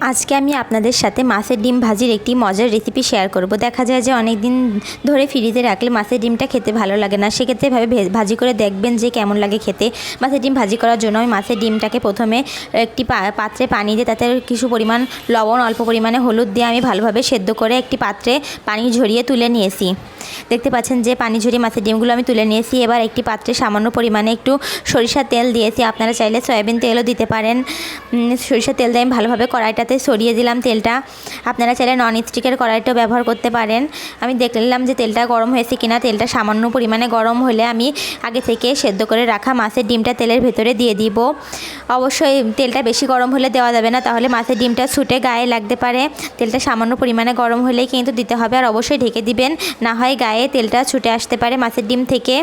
আজকে আমি আপনাদের সাথে মাছের ডিম ভাজির একটি মজার রেসিপি শেয়ার করব। দেখা যায় যে অনেক দিন ধরে ফ্রিজে রাখলে মাছের ডিমটা খেতে ভালো লাগে না, সেক্ষেত্রে এভাবে ভাজি করে দেখবেন যে কেমন লাগে খেতে। মাছের ডিম ভাজি করার জন্য আমি মাছের ডিমটাকে প্রথমে একটি পাত্রে পানি দিয়ে তাতে কিছু পরিমাণ লবণ, অল্প পরিমাণে হলুদ দিয়ে আমি ভালোভাবে সেদ্ধ করে একটি পাত্রে পানি ঝরিয়ে তুলে নিয়েছি। দেখতে পাচ্ছেন যে পানি ঝরিয়ে মাছের ডিমগুলো আমি তুলে নিয়েছি। এবার একটি পাত্রে সামান্য পরিমাণে একটু সরিষার তেল দিয়েছি, আপনারা চাইলে সয়াবিন তেলও দিতে পারেন। সরিষার তেল দিয়ে আমি ভালোভাবে কড়াইটাতে সরিয়ে দিলাম তেলটা। আপনারা চাইলে নন স্টিকের কড়াইটাও ব্যবহার করতে পারেন। আমি দেখলাম যে তেলটা গরম হয়েছে কিনা। তেলটা সামান্য পরিমাণে গরম হলে আমি আগে থেকে সেদ্ধ করে রাখা মাছের ডিমটা তেলের ভেতরে দিয়ে দিব। অবশ্যই তেলটা বেশি গরম হলে দেওয়া যাবে না, তাহলে মাছের ডিমটা ছুটে গায়ে লাগতে পারে। তেলটা সামান্য পরিমাণে গরম হলেই কিন্তু দিতে হবে, আর অবশ্যই ঢেকে দিবেন, না হয় গায়ে তেলটা ছুটে আসতে পারে মাছের ডিম থেকে।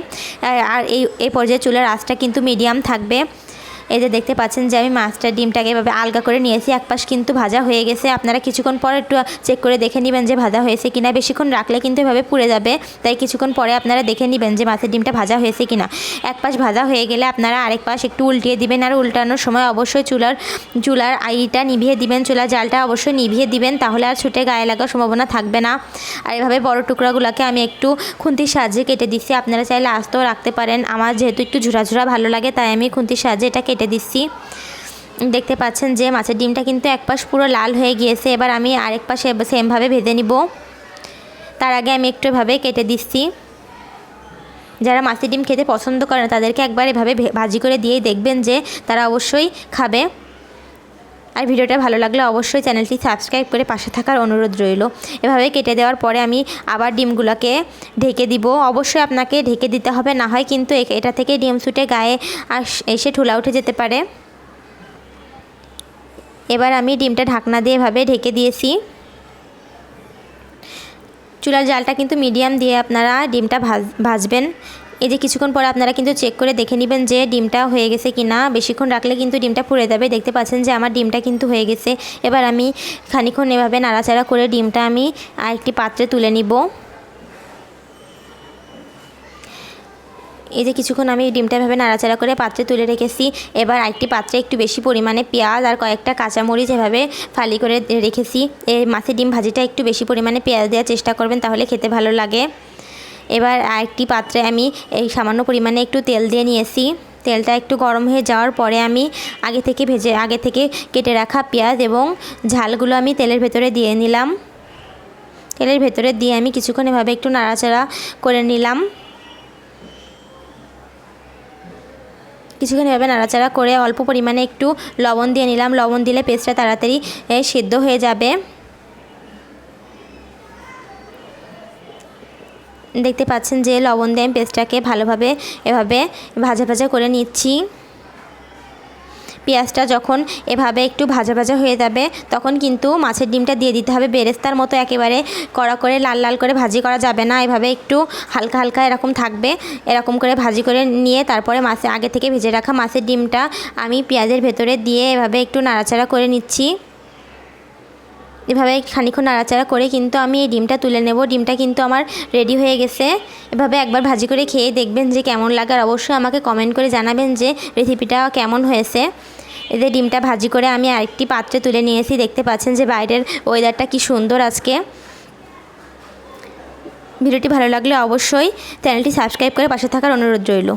আর এই পর্যায়ে চুলার আঁচটা কিন্তু মিডিয়াম থাকবে। এই যে দেখতে পাচ্ছেন যে আমি মাছটা ডিমটাকে এভাবে আলগা করে নিয়েছি। এক পাশ কিন্তু ভাজা হয়ে গেছে। আপনারা কিছুক্ষণ পরে একটু চেক করে দেখে নেবেন যে ভাজা হয়েছে কিনা। বেশিক্ষণ রাখলে কিন্তু এভাবে পুড়ে যাবে, তাই কিছুক্ষণ পরে আপনারা দেখে নেবেন যে মাছের ডিমটা ভাজা হয়েছে কিনা। এক পাশ ভাজা হয়ে গেলে আপনারা আরেক পাশ একটু উল্টিয়ে দিবেন, আর উল্টানোর সময় অবশ্যই চুলার আইটা নিভিয়ে দিবেন, চুলার জালটা অবশ্যই নিভিয়ে দিবেন, তাহলে আর ছুটে গায়ে লাগার সম্ভাবনা থাকবে না। আর এভাবে বড় টুকরাগুলোকে আমি একটু খুন্তির সাহায্যে কেটে দিচ্ছি। আপনারা চাইলে আস্তেও রাখতে পারেন। আমার যেহেতু একটু ঝুরা ভালো লাগে, তাই আমি খুন্তির সাহায্যে এটা কেটে দিচ্ছি। দেখতে পাচ্ছেন যে মাছের ডিমটা কিন্তু এক পাশ পুরো লাল হয়ে গিয়েছে। এবার আমি আরেক পাশে সেমভাবে ভেজে নিব। তার আগে আমি একটু এভাবে কেটে দিচ্ছি। যারা মাছের ডিম খেতে পছন্দ করে না তাদেরকে একবার এভাবে ভাজি করে দিয়েই দেখবেন যে তারা অবশ্যই খাবে। আর ভিডিওটা ভালো লাগলে অবশ্যই চ্যানেলটি সাবস্ক্রাইব করে পাশে থাকার অনুরোধ রইল। এভাবে কেটে দেওয়ার পরে আমি আবার ডিমগুলোকে ঢেকে দিব। অবশ্যই আপনাকে ঢেকে দিতে হবে, না হয় কিন্তু এটা থেকে ডিম ছুটে গায়ে এসে ঠুলা উঠে যেতে পারে। এবার আমি ডিমটা ঢাকনা দিয়ে এভাবে ঢেকে দিয়েছি। চুলার জালটা কিন্তু মিডিয়াম দিয়ে আপনারা ডিমটা ভাজবেন। এই যে কিছুক্ষণ পরে আপনারা কিন্তু চেক করে দেখে নেবেন যে ডিমটা হয়ে গেছে কিনা। বেশিক্ষণ রাখলে কিন্তু ডিমটা পুড়ে যাবে। দেখতে পাচ্ছেন যে আমার ডিমটা কিন্তু হয়ে গেছে। এবার আমি খানিকক্ষণ এভাবে নাড়াচাড়া করে ডিমটা আমি আরেকটি পাত্রে তুলে নিব। এই যে কিছুক্ষণ আমি ডিমটা এভাবে নাড়াচাড়া করে পাত্রে তুলে রেখেছি। এবার আরেকটি পাত্রে একটু বেশি পরিমাণে পেঁয়াজ আর কয়েকটা কাঁচামরিচ এভাবে ফালি করে রেখেছি। এই মাছের ডিম ভাজিটা একটু বেশি পরিমাণে পেঁয়াজ দেওয়ার চেষ্টা করবেন, তাহলে খেতে ভালো লাগে। এবার আরেকটি পাত্রে আমি এই সামান্য পরিমাণে একটু তেল দিয়ে নিয়েছি। তেলটা একটু গরম হয়ে যাওয়ার পরে আমি আগে থেকে কেটে রাখা পেঁয়াজ এবং ঝালগুলো আমি তেলের ভেতরে দিয়ে নিলাম। তেলের ভেতরে দিয়ে আমি কিছুক্ষণ এভাবে একটু নাড়াচাড়া করে নিলাম। কিছুক্ষণ এভাবে নাড়াচাড়া করে অল্প পরিমাণে একটু লবণ দিয়ে নিলাম। লবণ দিলে পেস্টটা তাড়াতাড়ি সিদ্ধ হয়ে যাবে। দেখতে পাচ্ছেন যে লবণ দিয়ে আমি পেস্টটাকে ভালোভাবে এভাবে ভাজা করে নিচ্ছি। পেঁয়াজটা যখন এভাবে একটু ভাজা হয়ে যাবে তখন কিন্তু মাছের ডিমটা দিয়ে দিতে হবে। বেরেস্তার মতো একেবারে কড়া করে লাল করে ভাজি করা যাবে না, এভাবে একটু হালকা এরকম থাকবে। এরকম করে ভাজি করে নিয়ে তারপরে আগে থেকে ভেজে রাখা মাছের ডিমটা আমি পেঁয়াজের ভেতরে দিয়ে এভাবে একটু নাড়াচাড়া করে নিচ্ছি। এভাবে খানিকক্ষণ নাড়াচাড়া করে কিন্তু আমি এই ডিমটা তুলে নেব। ডিমটা কিন্তু আমার রেডি হয়ে গেছে। এভাবে একবার ভাজি করে খেয়ে দেখবেন যে কেমন লাগে, আর অবশ্যই আমাকে কমেন্ট করে জানাবেন যে রেসিপিটা কেমন হয়েছে। এদের ডিমটা ভাজি করে আমি আরেকটি পাত্রে তুলে নিয়েছি। দেখতে পাচ্ছেন যে বাইরের ওয়েদারটা কি সুন্দর আজকে। ভিডিওটি ভালো লাগলে অবশ্যই চ্যানেলটি সাবস্ক্রাইব করে পাশে থাকার অনুরোধ রইল।